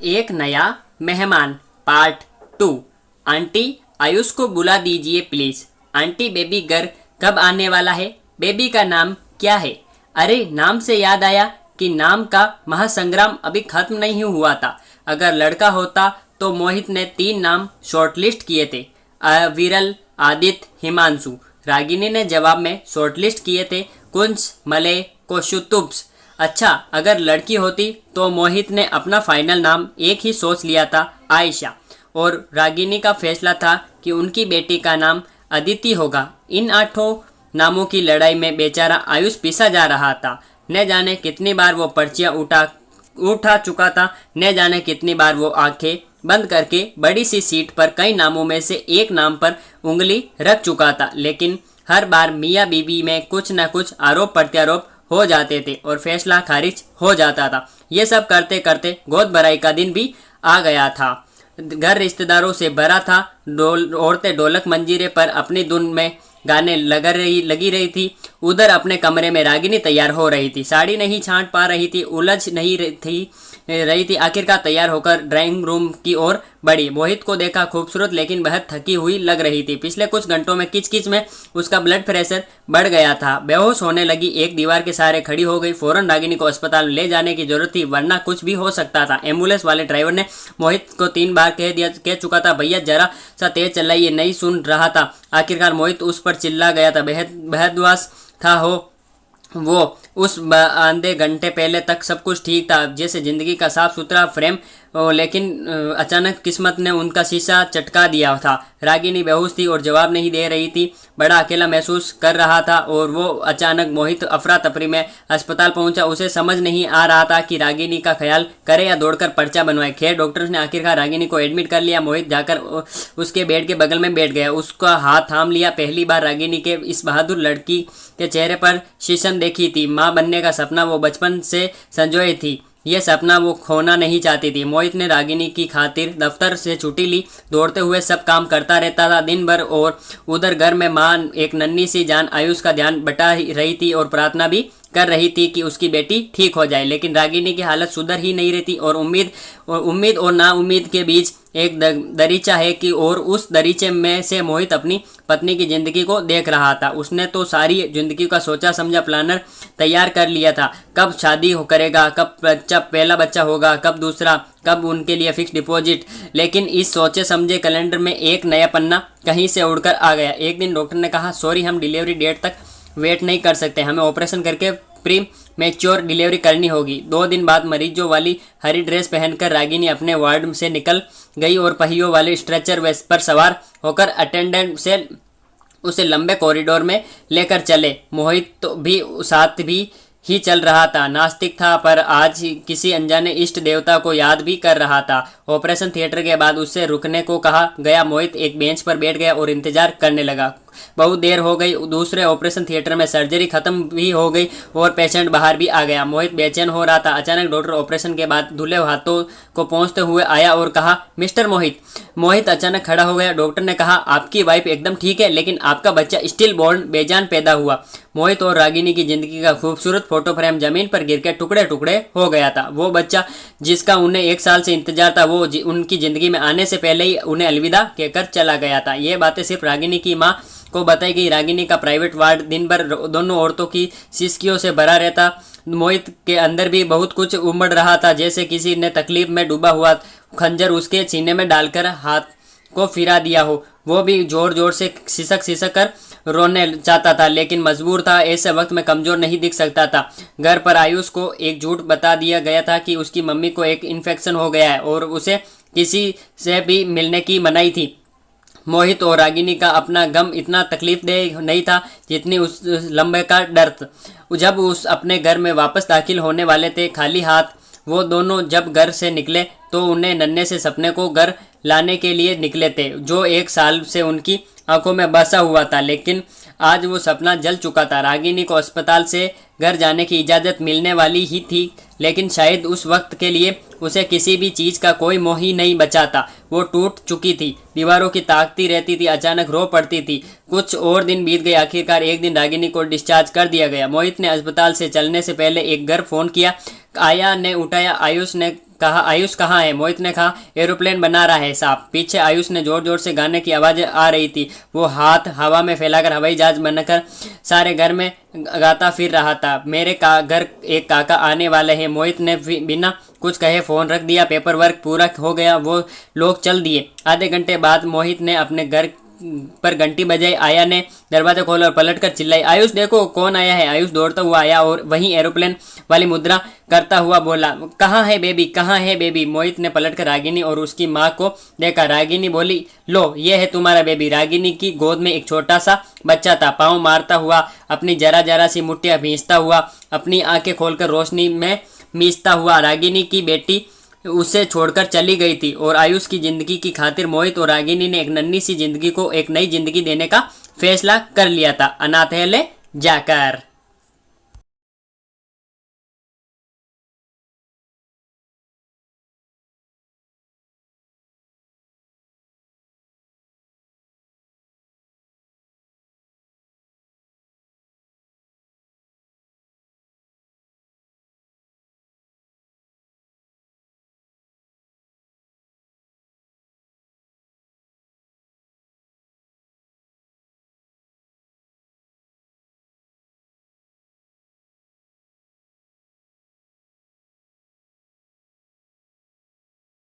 एक नया मेहमान पार्ट 2। आंटी, आयुष को बुला दीजिए प्लीज। आंटी, बेबी घर कब आने वाला है? बेबी का नाम क्या है? अरे, नाम से याद आया कि नाम का महासंग्राम अभी खत्म नहीं हुआ था। अगर लड़का होता तो मोहित ने 3 नाम शॉर्टलिस्ट किए थे, विरल, आदित्य, हिमांशु। रागिनी ने जवाब में शॉर्टलिस्ट किए थे कुंज, मलय, कौशुतुब्स। अच्छा, अगर लड़की होती तो मोहित ने अपना फाइनल नाम एक ही सोच लिया था, आयशा। और रागिनी का फैसला था कि उनकी बेटी का नाम अदिति होगा। इन 8 नामों की लड़ाई में बेचारा आयुष पिसा जा रहा था। न जाने कितनी बार वो पर्चियां उठा चुका था, न जाने कितनी बार वो आंखें बंद करके बड़ी सी सीट पर कई नामों में से एक नाम पर उंगली रख चुका था। लेकिन हर बार मियाँ बीवी में कुछ न कुछ आरोप प्रत्यारोप हो जाते थे और फैसला खारिज हो जाता था। ये सब करते करते गोद भराई का दिन भी आ गया था। घर रिश्तेदारों से भरा था। औरतें ढोलक मंजीरे पर अपनी धुन में गाने लगी रही थी। उधर अपने कमरे में रागिनी तैयार हो रही थी। साड़ी नहीं छांट पा रही थी, उलझ नहीं रही थी। आखिरकार तैयार होकर ड्राइंग रूम की ओर बढ़ी। मोहित को देखा, खूबसूरत लेकिन बहुत थकी हुई लग रही थी। पिछले कुछ घंटों में किचकिच में उसका ब्लड प्रेशर बढ़ गया था। बेहोश होने लगी, एक दीवार के सहारे खड़ी हो गई। फौरन रागिनी को अस्पताल ले जाने की जरूरत थी, वरना कुछ भी हो सकता था। एम्बुलेंस वाले ड्राइवर ने मोहित को 3 बार कह चुका था, भैया जरा सा तेज चलाइए। नहीं सुन रहा था। आखिरकार मोहित उस पर चिल्ला गया था। बेहदवास था वो उस आधे घंटे पहले तक सब कुछ ठीक था, जैसे जिंदगी का साफ सुथरा फ्रेम। लेकिन अचानक किस्मत ने उनका शीशा चटका दिया था। रागिनी बेहोश थी और जवाब नहीं दे रही थी। बड़ा अकेला महसूस कर रहा था और वो अचानक मोहित अफरा तफरी में अस्पताल पहुंचा। उसे समझ नहीं आ रहा था कि रागिनी का ख्याल करे या दौड़कर पर्चा बनवाए। खैर, डॉक्टर्स ने आखिरकार रागिनी को एडमिट कर लिया। मोहित जाकर उसके बेड के बगल में बैठ गया, उसका हाथ थाम लिया। पहली बार रागिनी के इस बहादुर लड़की के चेहरे पर शीशन देखी थी। माँ बनने का सपना वो बचपन से संजोए थी। यह सपना वो खोना नहीं चाहती थी। मोहित ने रागिनी की खातिर दफ्तर से छुट्टी ली। दौड़ते हुए सब काम करता रहता था दिन भर। और उधर घर में माँ एक नन्ही सी जान आयुष का ध्यान बटा रही थी और प्रार्थना भी कर रही थी कि उसकी बेटी ठीक हो जाए। लेकिन रागिनी की हालत सुधर ही नहीं रहती और उम्मीद और नाउम्मीद के बीच एक दरीचा है कि और उस दरीचे में से मोहित अपनी पत्नी की जिंदगी को देख रहा था। उसने तो सारी जिंदगी का सोचा समझा प्लानर तैयार कर लिया था। कब शादी करेगा, कब पहला बच्चा होगा, कब दूसरा, कब उनके लिए फिक्स डिपॉजिट। लेकिन इस सोचे समझे कैलेंडर में एक नया पन्ना कहीं से उड़कर आ गया। एक दिन डॉक्टर ने कहा, सॉरी, हम डिलीवरी डेट तक वेट नहीं कर सकते, हमें ऑपरेशन करके प्री मैच्योर डिलीवरी करनी होगी। 2 दिन बाद मरीजों वाली हरी ड्रेस पहनकर रागिनी अपने वार्ड से निकल गई और पहियों वाले स्ट्रेचर पर सवार होकर अटेंडेंट से उसे लंबे कॉरिडोर में लेकर चले। मोहित तो भी साथ भी ही चल रहा था। नास्तिक था पर आज किसी अनजाने इष्ट देवता को याद भी कर रहा था। ऑपरेशन थिएटर के बाद उससे रुकने को कहा गया। मोहित एक बेंच पर बैठ गया और इंतजार करने लगा। बहुत देर हो गई। दूसरे ऑपरेशन थिएटर में सर्जरी खत्म भी हो गई और पेशेंट बाहर भी आ गया। मोहित बेचैन हो रहा था। अचानक डॉक्टर ऑपरेशन के बाद धुले हाथों को पहुंचते हुए आया और कहा, मिस्टर मोहित। मोहित अचानक खड़ा हो गया। डॉक्टर ने कहा, आपकी वाइफ एकदम ठीक है, लेकिन आपका बच्चा स्टिल बॉर्न बेजान पैदा हुआ। मोहित और रागिनी की जिंदगी का खूबसूरत फोटो फ्रेम जमीन पर गिरकर टुकड़े टुकड़े हो गया था। वो बच्चा जिसका उन्हें 1 साल से इंतजार था, वो उनकी जिंदगी में आने से पहले ही उन्हें अलविदा कहकर चला गया था। ये बातें सिर्फ रागिनी की माँ को बताई गई। रागिनी का प्राइवेट वार्ड दिन भर दोनों औरतों की सिसकियों से भरा रहता। मोहित के अंदर भी बहुत कुछ उमड़ रहा था, जैसे किसी ने तकलीफ में डूबा हुआ खंजर उसके सीने में डालकर हाथ को फिरा दिया हो। वो भी जोर जोर से सिसक कर रोने चाहता था, लेकिन मजबूर था। ऐसे वक्त में कमजोर नहीं दिख सकता था। घर पर आयुष को एक झूठ बता दिया गया था कि उसकी मम्मी को एक इन्फेक्शन हो गया है और उसे किसी से भी मिलने की मनाही थी। मोहित और रागिनी का अपना गम इतना तकलीफदेह नहीं था जितनी उस लंबे का डर। जब उस अपने घर में वापस दाखिल होने वाले थे, खाली हाथ वो दोनों जब घर से निकले तो उन्हें नन्हे से सपने को घर लाने के लिए निकले थे, जो 1 साल से उनकी आंखों में बसा हुआ था। लेकिन आज वो सपना जल चुका था। रागिनी को अस्पताल से घर जाने की इजाज़त मिलने वाली ही थी, लेकिन शायद उस वक्त के लिए उसे किसी भी चीज़ का कोई मोह ही नहीं बचा था। वो टूट चुकी थी, दीवारों की ताकती रहती थी, अचानक रो पड़ती थी। कुछ और दिन बीत गए। आखिरकार एक दिन रागिनी को डिस्चार्ज कर दिया गया। मोहित ने अस्पताल से चलने से पहले एक घर फ़ोन किया। आया ने उठाया। आयुष ने कहा, आयुष कहाँ है? मोहित ने कहा, एरोप्लेन बना रहा है साहब। पीछे आयुष ने जोर जोर से गाने की आवाज़ आ रही थी। वो हाथ हवा में फैलाकर हवाई जहाज बनकर सारे घर में गाता फिर रहा था। मेरे घर एक काका आने वाले हैं। मोहित ने बिना कुछ कहे फ़ोन रख दिया। पेपर वर्क पूरा हो गया, वो लोग चल दिए। आधे घंटे बाद मोहित ने अपने घर पर घंटी बजाई। आया ने दरवाजा खोला और पलटकर चिल्लाई, आयुष देखो कौन आया है। आयुष दौड़ता हुआ आया और वहीं एरोप्लेन वाली मुद्रा करता हुआ बोला, कहाँ है बेबी, कहाँ है बेबी? मोहित ने पलटकर रागिनी और उसकी माँ को देखा। रागिनी बोली, लो ये है तुम्हारा बेबी। रागिनी की गोद में एक छोटा सा बच्चा था। पाँव मारता हुआ, अपनी जरा जरा सी मुट्ठियाँ भींचता हुआ, अपनी आंखें खोलकर रोशनी में मीचता हुआ। रागिनी की बेटी उसे छोड़कर चली गई थी और आयुष की जिंदगी की खातिर मोहित और रागिनी ने एक नन्ही सी जिंदगी को एक नई जिंदगी देने का फैसला कर लिया था, अनाथालय जाकर।